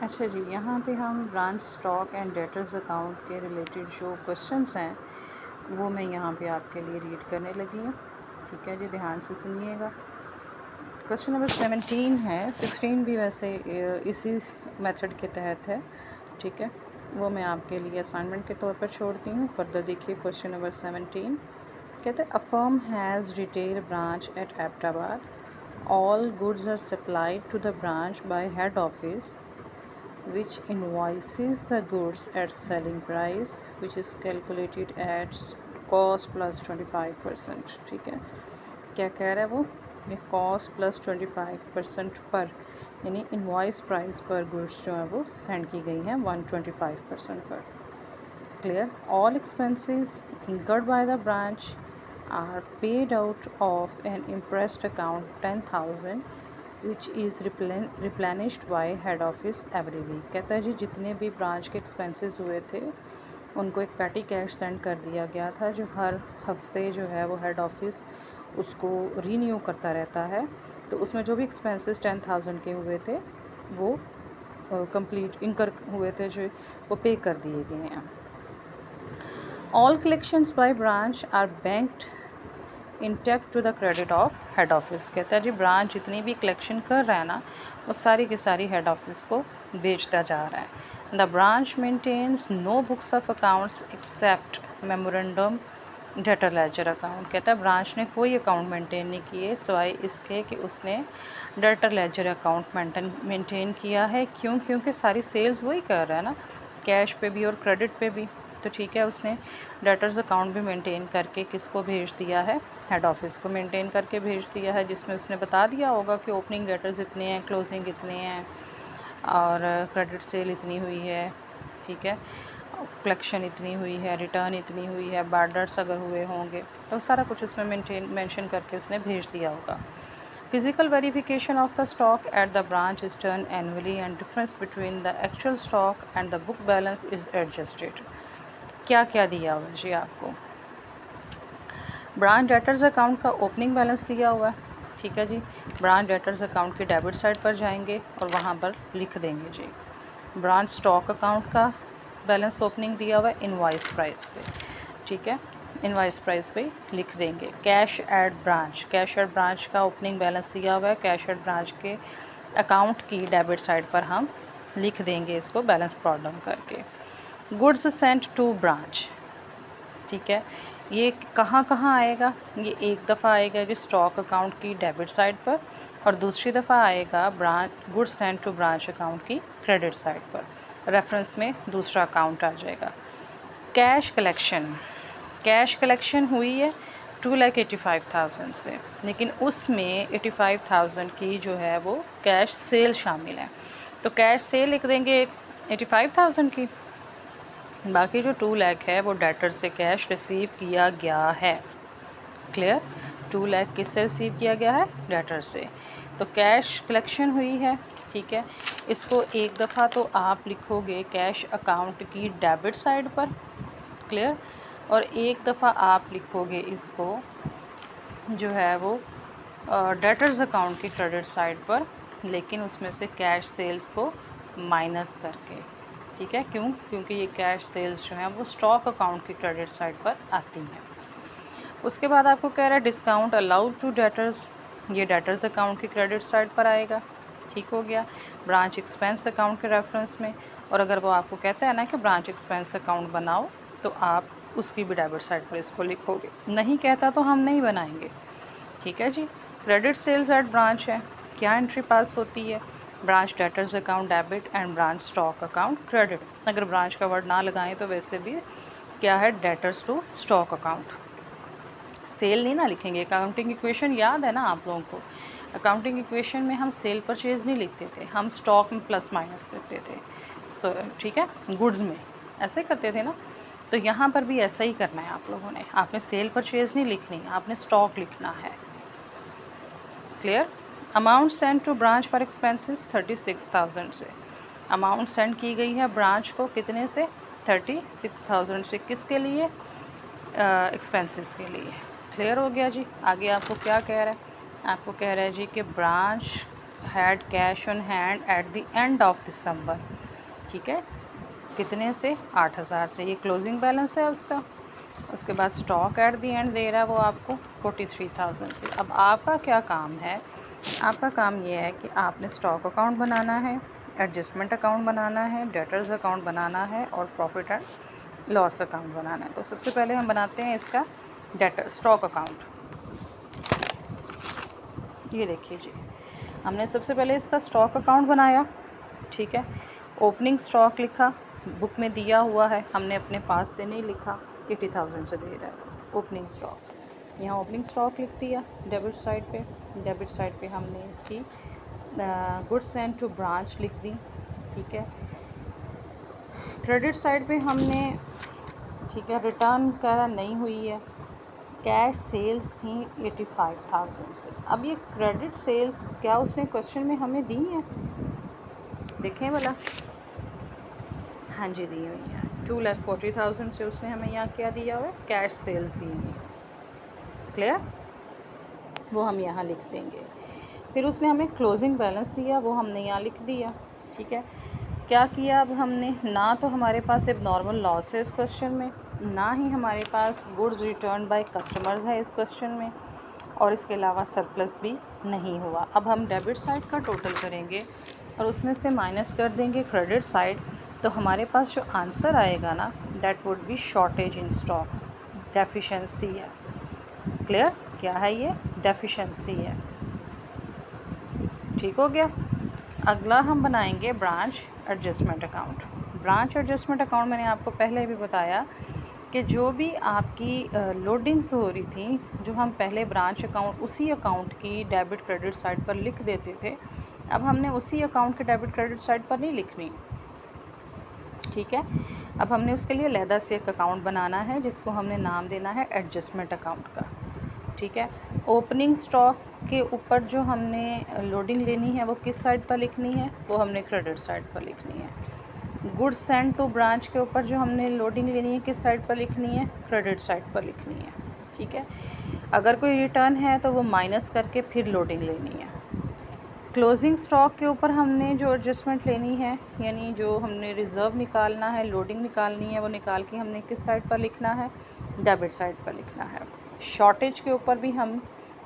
अच्छा जी, यहाँ पे हम branch stock and debtors account के रिलेटेड जो क्वेश्चंस हैं वो मैं यहाँ पे आपके लिए रीड करने लगी हूँ। ठीक है जी, ध्यान से सुनिएगा। क्वेश्चन नंबर 17 है, 16 भी वैसे इसी मेथड के तहत है। ठीक है, वो मैं आपके लिए असाइनमेंट के तौर पर छोड़ती हूँ। फर्दर देखिए क्वेश्चन नंबर 17। कहते हैं, a firm has retail branch at Hyderabad, all goods are supplied to the branch by head office which invoices the goods at selling price which is calculated at cost plus 25%। ठीक है, क्या कह रहा है वो, ये कॉस्ट प्लस 25% पर यानी इनवॉइस प्राइस पर गुड्स जो है वो सेंड की गई हैं 125% पर। Clear, all expenses incurred by the branch are paid out of an impressed account 10,000 which is replenished by head office every week. कहता है जी, जितने भी ब्रांच के एक्सपेंसेस हुए थे उनको एक पैटी कैश सेंड कर दिया गया था, जो हर हफ्ते जो है वो हेड ऑफिस उसको रीन्यू करता रहता है। तो उसमें जो भी एक्सपेंसेस 10,000 के हुए थे वो कंप्लीट इनकर हुए थे, जो वो पे कर दिए गए हैं। All collections by branch are banked intact to the credit of head office. कहता है जी, ब्रांच जितनी भी कलेक्शन कर रहा है ना वो सारी की सारी हेड ऑफिस को बेचता जा रहा है। The branch maintains no books of accounts except memorandum debtor ledger account. कहता है ब्रांच ने कोई अकाउंट मेंटेन नहीं किए सिवाय इसके कि उसने डेटर लेजर अकाउंट मेंटेन किया है। क्यों? क्योंकि सारी सेल्स वही कर रहा है ना, कैश पे भी और क्रेडिट पे भी। तो ठीक है, उसने डेटर्स अकाउंट भी मेंटेन करके किसको भेज दिया है, हेड ऑफिस को मेंटेन करके भेज दिया है, जिसमें उसने बता दिया होगा कि ओपनिंग डेटर्स इतने हैं, क्लोजिंग इतने हैं और क्रेडिट सेल इतनी हुई है। ठीक है, कलेक्शन इतनी हुई है, रिटर्न इतनी हुई है, बार्डर्स अगर हुए होंगे तो सारा कुछ उसमें मेंशन करके उसने भेज दिया होगा। Physical verification of the stock at the branch is done annually and difference between the actual stock and the book balance is adjusted. क्या क्या दिया हुआ है जी आपको, ब्रांच डेटर्स अकाउंट का ओपनिंग बैलेंस दिया हुआ है। ठीक है जी, ब्रांच डेटर्स अकाउंट के डेबिट साइड पर जाएंगे और वहाँ पर लिख देंगे जी। ब्रांच स्टॉक अकाउंट का बैलेंस ओपनिंग दिया हुआ है इनवॉइस प्राइस पे। ठीक है, इनवॉइस प्राइस पे लिख देंगे। Cash at branch, cash at branch का ओपनिंग बैलेंस दिया हुआ है, कैश एट ब्रांच के अकाउंट की डेबिट साइड पर हम लिख देंगे इसको बैलेंस प्रॉब्लम करके। गुड्स सेंट टू ब्रांच, ठीक है, ये कहाँ कहाँ आएगा, ये एक दफ़ा आएगा जी स्टॉक अकाउंट की डेबिट साइड पर और दूसरी दफ़ा आएगा branch goods sent to branch account की क्रेडिट साइड पर। रेफरेंस में दूसरा अकाउंट आ जाएगा। कैश कलेक्शन, कैश कलेक्शन हुई है 2,85,000 से, लेकिन उसमें 85,000 की जो है वो कैश सेल शामिल है। तो कैश सेल लिख देंगे 85,000 की, बाकी जो 2 लाख है वो डेटर से कैश रिसीव किया गया है। क्लियर, 2 लाख किससे रिसीव किया गया है, डेटर से। तो कैश कलेक्शन हुई है। ठीक है, इसको एक दफ़ा तो आप लिखोगे कैश अकाउंट की डेबिट साइड पर, क्लियर, और एक दफ़ा आप लिखोगे इसको जो है वो डेटर्स अकाउंट की क्रेडिट साइड पर, लेकिन उसमें से कैश सेल्स को माइनस करके। ठीक है, क्यों? क्योंकि ये कैश सेल्स जो हैं वो स्टॉक अकाउंट की क्रेडिट साइड पर आती हैं। उसके बाद आपको कह रहा है डिस्काउंट अलाउड टू डेटर्स, ये डेटर्स अकाउंट की क्रेडिट साइड पर आएगा। ठीक हो गया, ब्रांच एक्सपेंस अकाउंट के रेफरेंस में। और अगर वो आपको कहता है ना कि ब्रांच एक्सपेंस अकाउंट बनाओ, तो आप उसकी भी डेबिट साइड पर इसको लिखोगे। नहीं कहता तो हम नहीं बनाएंगे। ठीक है जी, क्रेडिट सेल्स एट ब्रांच है, क्या एंट्री पास होती है, branch debtors account debit and branch stock account credit. अगर ब्रांच का वर्ड ना लगाएं तो वैसे भी क्या है, debtors to stock account. Sale नहीं ना लिखेंगे, अकाउंटिंग इक्वेशन याद है ना आप लोगों को, अकाउंटिंग इक्वेशन में हम सेल परचेज नहीं लिखते थे, हम स्टॉक में प्लस माइनस करते थे। सो ठीक है, गुड्स में ऐसे करते थे ना, तो यहाँ पर भी ऐसा ही करना है आप लोगों ने। आपने सेल परचेज नहीं लिखनी, आपने स्टॉक लिखना है। Clear, amount send to branch for expenses 36,000 से, अमाउंट सेंड की गई है ब्रांच को कितने से, 36,000 से, किसके लिए, एक्सपेंसेस के लिए। क्लियर हो गया जी। आगे आपको क्या कह रहा है, आपको कह रहा है जी कि branch had cash on hand at the end of December, ठीक है, कितने से, 8,000 से, ये क्लोजिंग बैलेंस है उसका। उसके बाद stock at the and they रहा है वो आपको 43,000 से। अब आपका क्या काम है, आपका काम ये है कि आपने स्टॉक अकाउंट बनाना है, एडजस्टमेंट अकाउंट बनाना है, डेटर्स अकाउंट बनाना है और प्रॉफिट एंड लॉस अकाउंट बनाना है। तो सबसे पहले हम बनाते हैं इसका स्टॉक अकाउंट। ये देखिए जी, हमने सबसे पहले इसका स्टॉक अकाउंट बनाया, ठीक है। ओपनिंग स्टॉक लिखा, बुक में दिया हुआ है, हमने अपने पास से नहीं लिखा, 80,000 से दे रहा है ओपनिंग स्टॉक। यहाँ ओपनिंग स्टॉक लिख दिया डेबिट साइड पे। डेबिट साइड पे हमने इसकी गुड्स सेंट टू ब्रांच लिख दी, ठीक है। क्रेडिट साइड पे हमने, ठीक है, रिटर्न करा नहीं हुई है, कैश सेल्स थी 85,000 से। अब ये क्रेडिट सेल्स क्या उसने क्वेश्चन में हमें दी है, देखें भला। हाँ जी, दी हुई है, 2,40,000 से उसने हमें यहाँ क्या दिया हुआ है, कैश सेल्स दी हुई है, क्लियर, वो हम यहाँ लिख देंगे। फिर उसने हमें क्लोजिंग बैलेंस दिया, वो हमने यहाँ लिख दिया, ठीक है। क्या किया अब हमने, ना तो हमारे पास अब नॉर्मल लॉस है इस क्वेश्चन में, ना ही हमारे पास गुड्स रिटर्न बाय कस्टमर्स है इस क्वेश्चन में, और इसके अलावा सरप्लस भी नहीं हुआ। अब हम डेबिट साइड का टोटल करेंगे और उसमें से माइनस कर देंगे क्रेडिट साइड, तो हमारे पास जो आंसर आएगा ना, that would be shortage in stock, deficiency है, क्लियर, क्या है ये, डेफिशिएंसी है, ठीक हो गया। अगला हम बनाएंगे branch adjustment account. Branch adjustment account मैंने आपको पहले भी बताया कि जो भी आपकी लोडिंग्स हो रही थी, जो हम पहले ब्रांच अकाउंट उसी अकाउंट की डेबिट क्रेडिट साइड पर लिख देते थे, अब हमने उसी अकाउंट के डेबिट क्रेडिट साइड पर नहीं लिखनी, ठीक है। अब हमने उसके लिए अलहदा से एक अकाउंट बनाना है जिसको हमने नाम देना है एडजस्टमेंट अकाउंट का, ठीक है। ओपनिंग स्टॉक के ऊपर जो हमने लोडिंग लेनी है वो किस साइड पर लिखनी है, वो हमने क्रेडिट साइड पर लिखनी है। गुड्स सेंट टू ब्रांच के ऊपर जो हमने लोडिंग लेनी है किस साइड पर लिखनी है, क्रेडिट साइड पर लिखनी है, ठीक है। अगर कोई रिटर्न है तो वो माइनस करके फिर लोडिंग लेनी है। क्लोजिंग स्टॉक के ऊपर हमने जो एडजस्टमेंट लेनी है, यानी जो हमने रिज़र्व निकालना है, लोडिंग निकालनी है, वो निकाल के हमने किस साइड पर लिखना है, डेबिट साइड पर लिखना है। शॉर्टेज के ऊपर भी हम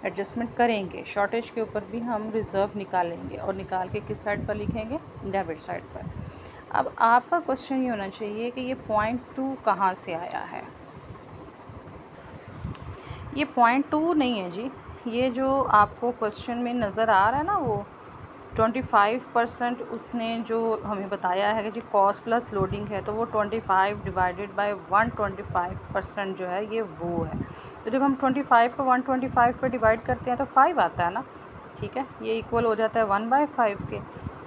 एडजस्टमेंट करेंगे, शॉर्टेज के ऊपर भी हम रिज़र्व निकालेंगे और निकाल के किस साइड पर लिखेंगे, डेबिट साइड पर। अब आपका क्वेश्चन ये होना चाहिए कि ये 0.2 कहाँ से आया है। ये 0.2 नहीं है जी, ये जो आपको क्वेश्चन में नज़र आ रहा है ना, वो 25% उसने जो हमें बताया है कि जी कॉस्ट प्लस लोडिंग है, तो वो 25 डिवाइडेड बाय 125% जो है ये वो है। तो जब हम 25 को 125 पर डिवाइड करते हैं तो 5 आता है ना, ठीक है, ये इक्वल हो जाता है 1/5 के,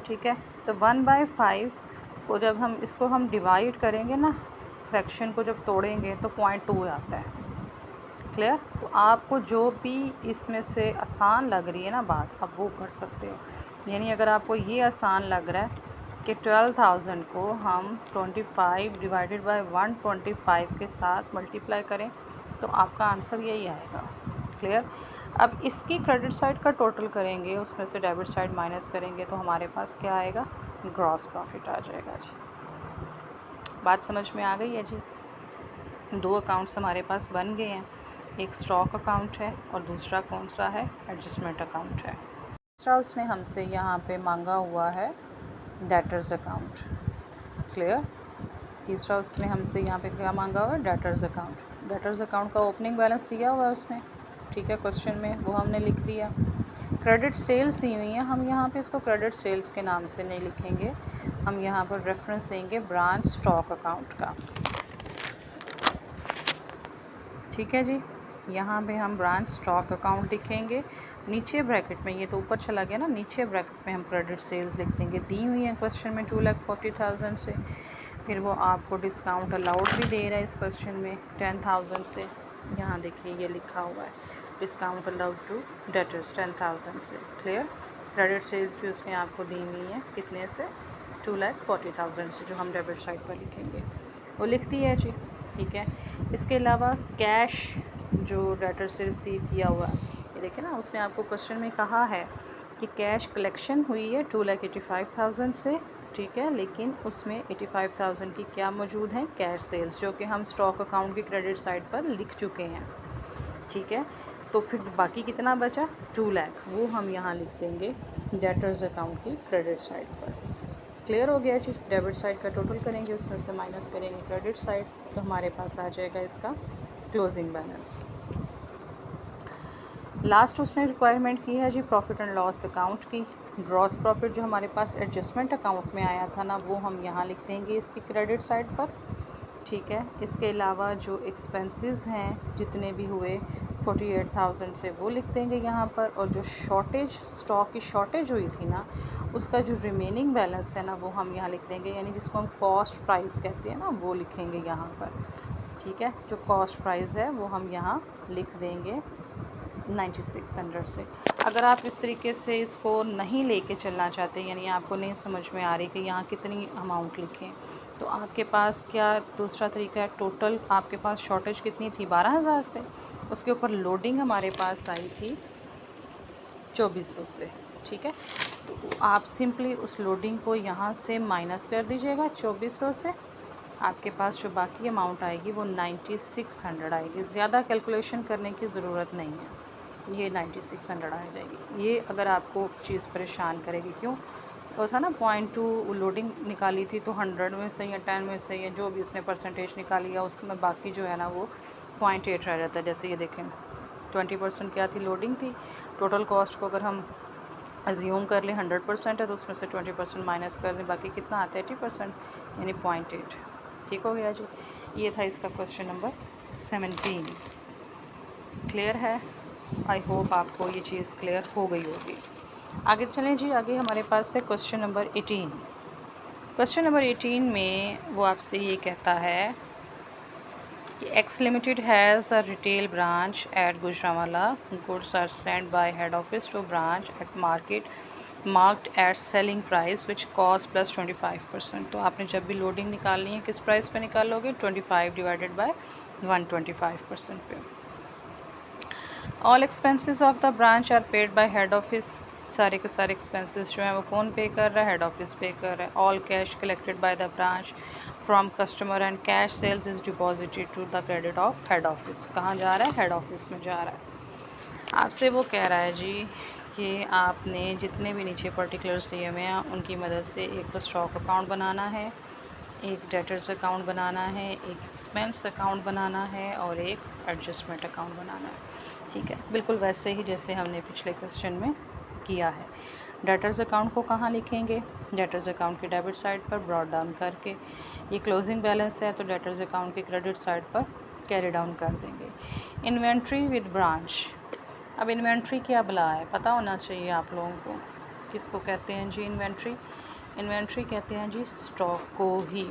ठीक है। तो 1/5 को जब हम इसको हम डिवाइड करेंगे ना, फ्रैक्शन को जब तोड़ेंगे तो 0.2 आता है, क्लियर। तो आपको जो भी इसमें से आसान लग रही है ना बात, आप वो कर सकते हो। यानी अगर आपको ये आसान लग रहा है कि 12,000 को हम 25 डिवाइडेड बाय 125 के साथ मल्टीप्लाई करें तो आपका आंसर यही आएगा, क्लियर। अब इसकी क्रेडिट साइड का टोटल करेंगे, उसमें से डेबिट साइड माइनस करेंगे तो हमारे पास क्या आएगा, ग्रॉस प्रॉफिट आ जाएगा जी। बात समझ में आ गई है जी। दो अकाउंट्स हमारे पास बन गए हैं, एक स्टॉक अकाउंट है और दूसरा कौन सा है, एडजस्टमेंट अकाउंट है। तीसरा उसने हमसे यहाँ पे मांगा हुआ है डेटर्स अकाउंट, क्लियर। तीसरा उसने हमसे यहाँ पे क्या मांगा हुआ है, डेटर्स अकाउंट। डेटर्स अकाउंट का ओपनिंग बैलेंस दिया हुआ है उसने, ठीक है, क्वेश्चन में, वो हमने लिख दिया। क्रेडिट सेल्स दी हुई हैं, हम यहाँ पे इसको क्रेडिट सेल्स के नाम से नहीं लिखेंगे, हम यहाँ पर रेफरेंस देंगे ब्रांच स्टॉक अकाउंट का, ठीक है जी। यहाँ पे हम ब्रांच स्टॉक अकाउंट लिखेंगे, नीचे ब्रैकेट में, ये तो ऊपर चला गया ना, नीचे ब्रैकेट में हम क्रेडिट सेल्स लिख देंगे, दी हुई है क्वेश्चन में 2,40,000 से। फिर वो आपको डिस्काउंट अलाउड भी दे रहा है इस क्वेश्चन में 10,000 से, यहाँ देखिए ये लिखा हुआ है डिस्काउंट अलाउड टू डेटर्स 10,000 से, क्लियर। क्रेडिट सेल्स भी उसने आपको दी हुई है कितने से, 2,40,000 से, जो हम डेबिट साइड पर लिखेंगे वो लिख दी है जी, ठीक है। इसके अलावा कैश जो डेटर से रिसीव किया हुआ है, ये देखिए ना, उसने आपको क्वेश्चन में कहा है कि कैश कलेक्शन हुई है 2,85,000 से, ठीक है, लेकिन उसमें 85,000 की क्या मौजूद हैं, कैश सेल्स, जो कि हम स्टॉक अकाउंट की क्रेडिट साइड पर लिख चुके हैं, ठीक है। तो फिर बाकी कितना बचा, 2 लाख, वो हम यहाँ लिख देंगे डेटर्स अकाउंट की क्रेडिट साइड पर। क्लियर हो गया जी। डेबिट साइड का टोटल करेंगे, उसमें से माइनस करेंगे क्रेडिट साइड, तो हमारे पास आ जाएगा इसका क्लोजिंग बैलेंस। लास्ट उसने रिक्वायरमेंट की है जी प्रॉफिट एंड लॉस अकाउंट की। ग्रॉस प्रॉफिट जो हमारे पास एडजस्टमेंट अकाउंट में आया था ना, वो हम यहाँ लिख देंगे इसकी क्रेडिट साइड पर, ठीक है। इसके अलावा जो एक्सपेंसेस हैं जितने भी हुए 48,000 से, वो लिख देंगे यहाँ पर। और जो शॉर्टेज, स्टॉक की शॉर्टेज हुई थी ना, उसका जो रिमेनिंग बैलेंस है ना, वो हम यहाँ लिख देंगे, यानी जिसको हम कॉस्ट प्राइस कहते हैं ना, वो लिखेंगे यहाँ पर, ठीक है। जो कॉस्ट प्राइस है वो हम यहाँ लिख देंगे 9600 से। अगर आप इस तरीके से इसको नहीं लेके चलना चाहते, यानी आपको नहीं समझ में आ रही कि यहाँ कितनी अमाउंट लिखें, तो आपके पास क्या दूसरा तरीका है, टोटल आपके पास शॉर्टेज कितनी थी 12,000 से, उसके ऊपर लोडिंग हमारे पास आई थी 2400 से, ठीक है। तो आप सिंपली उस लोडिंग को यहाँ से माइनस कर दीजिएगा 2400 से, आपके पास जो बाकी अमाउंट आएगी वो 9600 आएगी। ज़्यादा कैलकुलेशन करने की ज़रूरत नहीं है, ये 9600 आ जाएगी। ये अगर आपको चीज़ परेशान करेगी, क्यों, वो था ना 0.2 लोडिंग निकाली थी, तो 100 में से या 10 में से या जो भी उसने परसेंटेज निकाली है, उसमें बाकी जो है ना वो 0.8 रह जाता है। जैसे ये देखें 20% क्या थी, लोडिंग थी। टोटल कॉस्ट को अगर हम अज्यूम कर लें 100% है, तो उसमें से 20% माइनस कर दें, बाकी कितना आता है 80%, यानी 0.8। ठीक हो गया जी। ये था इसका क्वेश्चन नंबर 17। क्लियर है? आई होप आपको ये चीज़ क्लियर हो गई होगी। आगे चलें जी। आगे हमारे पास है क्वेश्चन नंबर 18। क्वेश्चन नंबर 18 में वो आपसे ये कहता है कि X limited has a retail branch at Gujranwala, goods are sent by head office to branch at market marked at selling price which cost plus 25%। तो आपने जब भी लोडिंग निकालनी है किस प्राइस पे निकालोगे, 25 डिवाइडेड बाय 125% पे। All expenses of the branch are paid by head office. सारे के सारे एक्सपेंसेस जो हैं वो कौन पे कर रहा है, हेड ऑफिस पे कर रहा है। All cash collected by the branch from customer and cash sales is deposited to the credit of head office. कहाँ जा रहा है, हेड ऑफिस में जा रहा है। आपसे वो कह रहा है जी कि आपने जितने भी नीचे पर्टिकुलर्स दिए हुए हैं उनकी मदद से एक तो स्टॉक अकाउंट बनाना है, एक डेटर्स अकाउंट बनाना है, एक एक्सपेंस अकाउंट बनाना है और एक एडजस्टमेंट अकाउंट बनाना है। ठीक है, बिल्कुल वैसे ही जैसे हमने पिछले क्वेश्चन में किया है। डेटर्स अकाउंट को कहाँ लिखेंगे, डेटर्स अकाउंट की डेबिट साइड पर ब्रॉड डाउन करके। ये क्लोजिंग बैलेंस है तो डेटर्स अकाउंट की क्रेडिट साइड पर कैरी डाउन कर देंगे। Inventory with branch. अब इन्वेंट्री क्या बला है पता होना चाहिए आप लोगों को। किसको कहते हैं जी इन्वेंट्री? इन्वेंट्री कहते हैं जी स्टॉक को ही।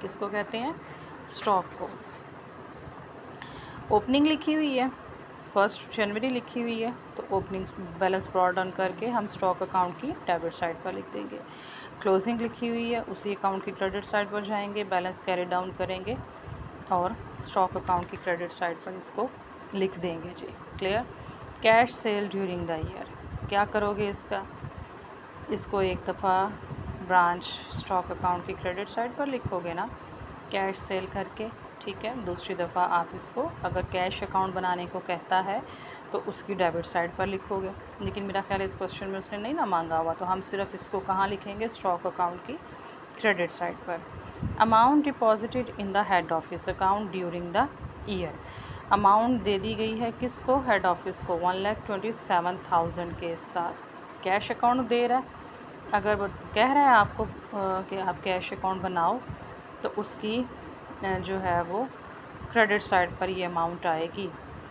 किसको कहते हैं? स्टॉक को। ओपनिंग लिखी हुई है 1 जनवरी लिखी हुई है, तो ओपनिंग बैलेंस ब्रॉड डाउन करके हम स्टॉक अकाउंट की डेबिट साइड पर लिख देंगे। क्लोजिंग लिखी हुई है, उसी अकाउंट की क्रेडिट साइड पर जाएंगे, बैलेंस कैरी डाउन करेंगे और स्टॉक अकाउंट की क्रेडिट साइड पर इसको लिख देंगे जी। Clear? Cash sale during the year, क्या करोगे इसका? इसको एक दफ़ा ब्रांच स्टॉक अकाउंट की क्रेडिट साइड पर लिखोगे ना कैश सेल करके, ठीक है। दूसरी दफ़ा आप इसको अगर कैश अकाउंट बनाने को कहता है तो उसकी डेबिट साइड पर लिखोगे, लेकिन मेरा ख्याल है इस क्वेश्चन में उसने नहीं ना मांगा हुआ, तो हम सिर्फ इसको कहाँ लिखेंगे, स्टॉक अकाउंट की क्रेडिट साइड पर। Amount deposited in the head office account during the year. Amount दे दी गई है किसको, हेड ऑफिस को 1,27,000 के साथ। कैश अकाउंट दे रहा है, अगर वो कह रहा है आपको कि आप कैश अकाउंट बनाओ तो उसकी जो है वो क्रेडिट साइड पर ये अमाउंट आएगी।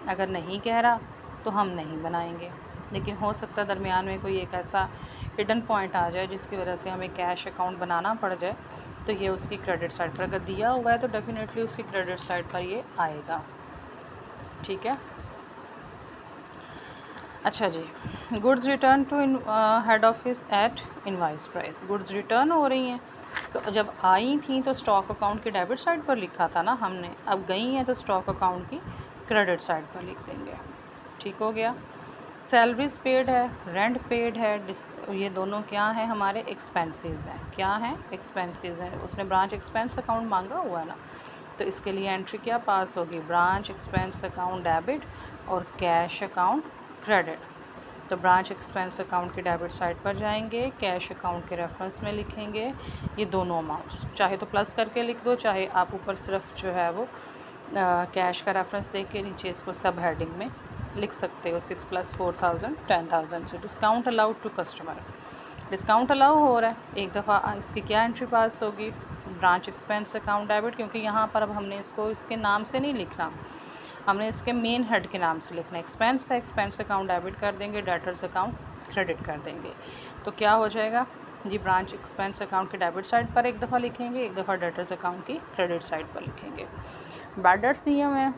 अगर नहीं कह रहा तो हम नहीं बनाएंगे, लेकिन हो सकता है दरमियान में कोई एक ऐसा हिडन पॉइंट आ जाए जिसकी वजह से हमें कैश अकाउंट बनाना पड़ जाए, तो ये उसकी क्रेडिट साइड पर अगर दिया हुआ है तो डेफिनेटली उसकी क्रेडिट साइड पर ये आएगा। ठीक है, अच्छा जी। Goods return to head office at invoice price. Goods return हो रही हैं, तो जब आई थी तो स्टॉक अकाउंट की डेबिट साइड पर लिखा था ना हमने, अब गई हैं तो स्टॉक अकाउंट की क्रेडिट साइड पर लिख देंगे। ठीक हो गया। सैलरीज पेड है, रेंट पेड है, ये दोनों क्या है हमारे एक्सपेंसेस हैं। क्या हैं? एक्सपेंसेस हैं। उसने ब्रांच एक्सपेंस अकाउंट मांगा हुआ है ना, तो इसके लिए एंट्री क्या पास होगी? ब्रांच एक्सपेंस अकाउंट डेबिट और कैश अकाउंट क्रेडिट। तो ब्रांच एक्सपेंस अकाउंट के डेबिट साइड पर जाएंगे, कैश अकाउंट के रेफरेंस में लिखेंगे ये दोनों अमाउंट्स। चाहे तो प्लस करके लिख दो, चाहे आप ऊपर सिर्फ जो है वो कैश का रेफरेंस दे के नीचे इसको सब हेडिंग में लिख सकते हो। 6 + 4,000 10,000 से discount allowed to customer. Discount allow हो रहा है। एक दफ़ा इसकी क्या एंट्री पास होगी? ब्रांच एक्सपेंस अकाउंट डेबिट, क्योंकि यहाँ पर अब हमने इसको इसके नाम से नहीं लिखना, हमने इसके मेन हेड के नाम से लिखना। एक्सपेंस है, एक्सपेंस अकाउंट डेबिट कर देंगे, डेटर्स अकाउंट क्रेडिट कर देंगे। तो क्या हो जाएगा जी? ब्रांच एक्सपेंस अकाउंट के डेबिट साइड पर एक दफ़ा लिखेंगे, एक दफ़ा डेटर्स अकाउंट की क्रेडिट साइड पर लिखेंगे। बैड डेट्स दिए हुए हैं,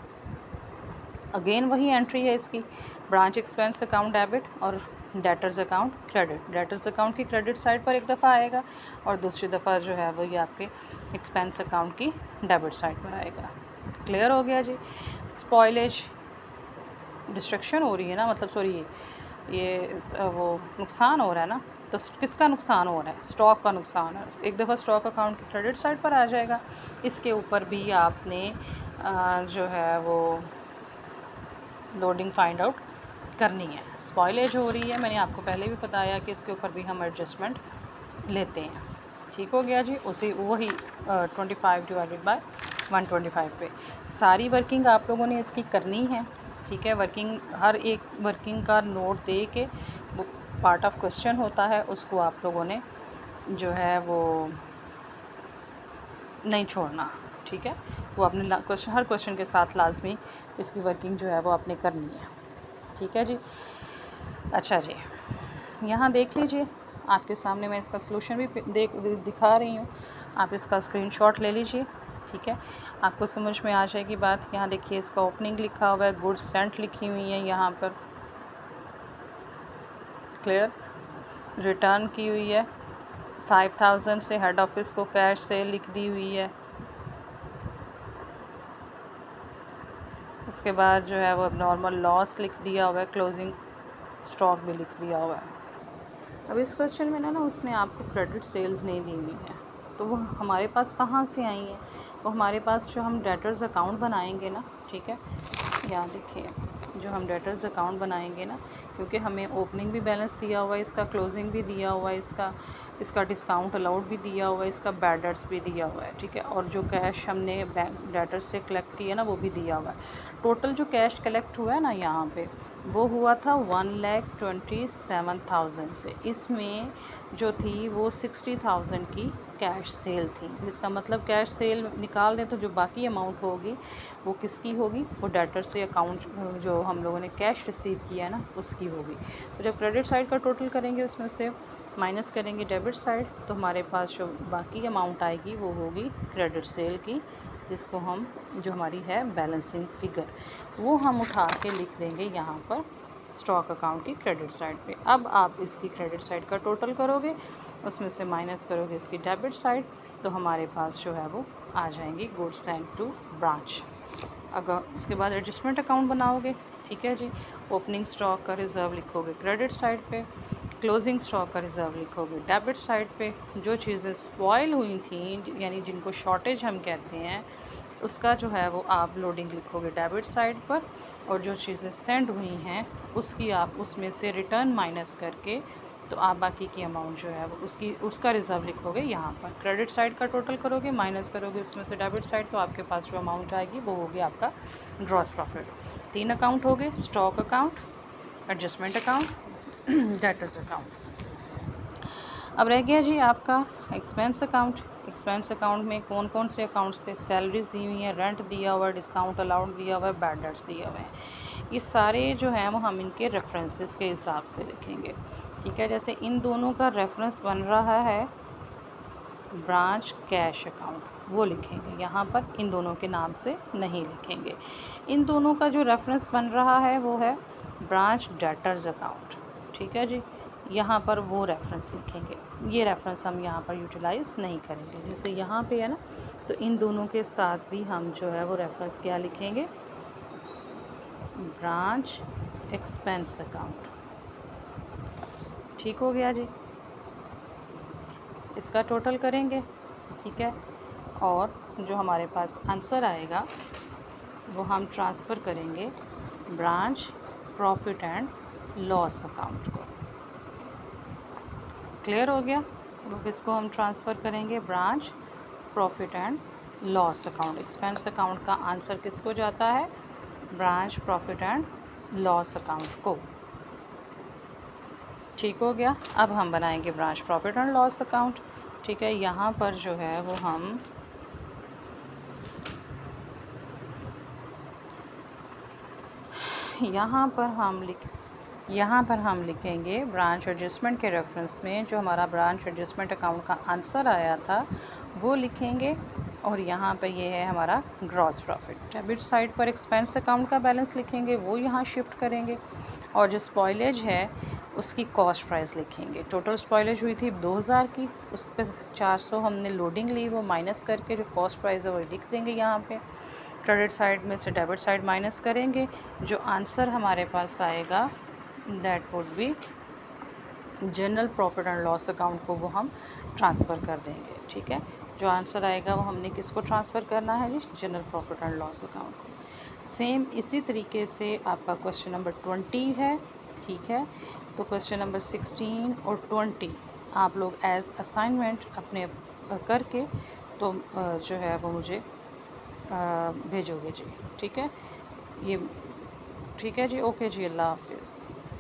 अगेन वही एंट्री है इसकी, ब्रांच एक्सपेंस अकाउंट डेबिट और debtors account credit. Debtors account की क्रेडिट साइड पर एक दफ़ा आएगा और दूसरी दफ़ा जो है वो ये आपके एक्सपेंस अकाउंट की डेबिट साइड पर आएगा। क्लियर हो गया जी? स्पॉइलेज डिस्ट्रक्शन हो रही है ना, मतलब सॉरी ये वो नुकसान हो रहा है ना, तो किसका नुकसान हो रहा है? स्टॉक का नुकसान है। एक दफ़ा स्टॉक अकाउंट की क्रेडिट साइड पर आ जाएगा। इसके ऊपर भी आपने जो है वो लोडिंग फाइंड आउट करनी है। स्पॉइलेज हो रही है, मैंने आपको पहले भी बताया कि इसके ऊपर भी हम एडजस्टमेंट लेते हैं। ठीक हो गया जी? उसी वही 25 / 125 पे सारी वर्किंग आप लोगों ने इसकी करनी है। ठीक है? वर्किंग, हर एक वर्किंग का नोट दे के वो पार्ट ऑफ क्वेश्चन होता है, उसको आप लोगों ने जो है वो नहीं छोड़ना। ठीक है? वो अपने क्वेश्चन, हर क्वेश्चन के साथ लाजमी इसकी वर्किंग जो है वो आपने करनी है। ठीक है जी? अच्छा जी, यहाँ देख लीजिए, आपके सामने मैं इसका सलूशन भी दिखा रही हूँ, आप इसका स्क्रीनशॉट ले लीजिए। ठीक है? आपको समझ में आ जाएगी बात। यहाँ देखिए इसका ओपनिंग लिखा हुआ है, गुड्स सेंट लिखी हुई है यहाँ पर, क्लियर। रिटर्न की हुई है 5,000 से, हेड ऑफिस को कैश से लिख दी हुई है। उसके बाद जो है वो नॉर्मल लॉस लिख दिया हुआ है, क्लोजिंग स्टॉक भी लिख दिया हुआ है। अब इस क्वेश्चन में ना उसने आपको क्रेडिट सेल्स नहीं दी हुई है, तो वो हमारे पास कहाँ से आई है? वो हमारे पास जो हम डेटर्स अकाउंट बनाएंगे ना, ठीक है, यहाँ देखिए जो हम डेटर्स अकाउंट बनाएंगे ना, क्योंकि हमें ओपनिंग भी बैलेंस दिया हुआ है, इसका क्लोजिंग भी दिया हुआ है, इसका डिस्काउंट अलाउड भी दिया हुआ है, इसका बैड डेट्स भी दिया हुआ है। ठीक है? और जो कैश हमने बैंक डेटर्स से कलेक्ट किया ना वो भी दिया हुआ है। टोटल जो कैश कलेक्ट हुआ है ना यहाँ पे वो हुआ था 1,27,000 से। इसमें जो थी वो 60,000 की कैश सेल थी। इसका मतलब कैश सेल निकाल दें तो जो बाकी अमाउंट होगी वो किसकी होगी? वो डेटर से अकाउंट जो हम लोगों ने कैश रिसीव किया है ना उसकी होगी। तो जब क्रेडिट साइड का टोटल करेंगे उसमें से माइनस करेंगे डेबिट साइड, तो हमारे पास जो बाकी अमाउंट आएगी वो होगी क्रेडिट सेल की, जिसको हम जो हमारी है बैलेंसिंग फिगर वो हम उठा के लिख देंगे यहाँ पर स्टॉक अकाउंट की क्रेडिट साइड पे। अब आप इसकी क्रेडिट साइड का टोटल करोगे, उसमें से माइनस करोगे इसकी डेबिट साइड, तो हमारे पास जो है वो आ जाएंगी गुड्स सेंट टू ब्रांच। अगर उसके बाद एडजस्टमेंट अकाउंट बनाओगे, ठीक है जी, ओपनिंग स्टॉक का रिज़र्व लिखोगे क्रेडिट साइड पे, क्लोजिंग स्टॉक का रिज़र्व लिखोगे डेबिट साइड पे। जो चीज़ें स्पॉइल हुई थी यानी जिनको शॉर्टेज हम कहते हैं उसका जो है वो आप लोडिंग लिखोगे डेबिट साइड पर, और जो चीज़ें सेंड हुई हैं उसकी आप उसमें से रिटर्न माइनस करके तो आप बाकी की अमाउंट जो है वो उसका रिज़र्व लिखोगे यहाँ पर। क्रेडिट साइड का टोटल करोगे, माइनस करोगे उसमें से डेबिट साइड, तो आपके पास जो अमाउंट आएगी वो होगी आपका ग्रॉस प्रॉफिट। 3 अकाउंट हो गए, stock account, adjustment account, debtors account. अब रह गया जी आपका एक्सपेंस अकाउंट। एक्सपेंस अकाउंट में कौन कौन से अकाउंट्स थे? सैलरीज दी हुई हैं, रेंट दिया हुआ है, डिस्काउंट अलाउड दिया हुआ है, बैड डेट्स दिए हुए हैं। ये सारे जो हैं वो हम इनके रेफरेंसेस के हिसाब से लिखेंगे। ठीक है? जैसे इन दोनों का रेफरेंस बन रहा है ब्रांच कैश अकाउंट, वो लिखेंगे यहाँ पर, इन दोनों के नाम से नहीं लिखेंगे। इन दोनों का जो रेफरेंस बन रहा है वो है ब्रांच डेटर्स अकाउंट। ठीक है जी? यहाँ पर वो रेफरेंस लिखेंगे, ये रेफरेंस हम यहाँ पर यूटिलाइज़ नहीं करेंगे। जैसे यहाँ पे है ना, तो इन दोनों के साथ भी हम जो है वो रेफरेंस क्या लिखेंगे? Branch expense account. ठीक हो गया जी। इसका टोटल करेंगे, ठीक है, और जो हमारे पास आंसर आएगा वो हम ट्रांसफ़र करेंगे branch profit and loss account को। क्लियर हो गया। वो किसको हम ट्रांसफ़र करेंगे, branch profit and loss account. Expense account का आंसर किसको जाता है, branch profit and loss account को। ठीक हो गया। अब हम बनाएंगे branch profit and loss account. ठीक है, यहाँ पर जो है वो हम यहाँ पर हम लिखेंगे ब्रांच एडजस्टमेंट के रेफरेंस में जो हमारा ब्रांच एडजस्टमेंट अकाउंट का आंसर आया था वो लिखेंगे, और यहाँ पर ये है हमारा ग्रॉस प्रॉफिट। डेबिट साइड पर एक्सपेंस अकाउंट का बैलेंस लिखेंगे, वो यहाँ शिफ्ट करेंगे, और जो स्पॉइलेज है उसकी कॉस्ट प्राइस लिखेंगे। टोटल स्पॉइलेज हुई थी 2000 की, उस पर 400 हमने लोडिंग ली, वो माइनस करके जो कॉस्ट प्राइस है वो लिख देंगे यहाँ पे। क्रेडिट साइड में से डेबिट साइड माइनस करेंगे, जो आंसर हमारे पास आएगा that would be general profit and loss account को वो हम ट्रांसफ़र कर देंगे। ठीक है, जो आंसर आएगा वो हमने किसको ट्रांसफ़र करना है जी, general profit and loss account को। सेम इसी तरीके से आपका क्वेश्चन नंबर 20 है। ठीक है, तो क्वेश्चन नंबर 16 और 20 आप लोग एज असाइनमेंट अपने करके तो जो है वो मुझे भेजोगे जी। ठीक है, ये ठीक है जी। ओके जी, अल्लाह हाफिज़।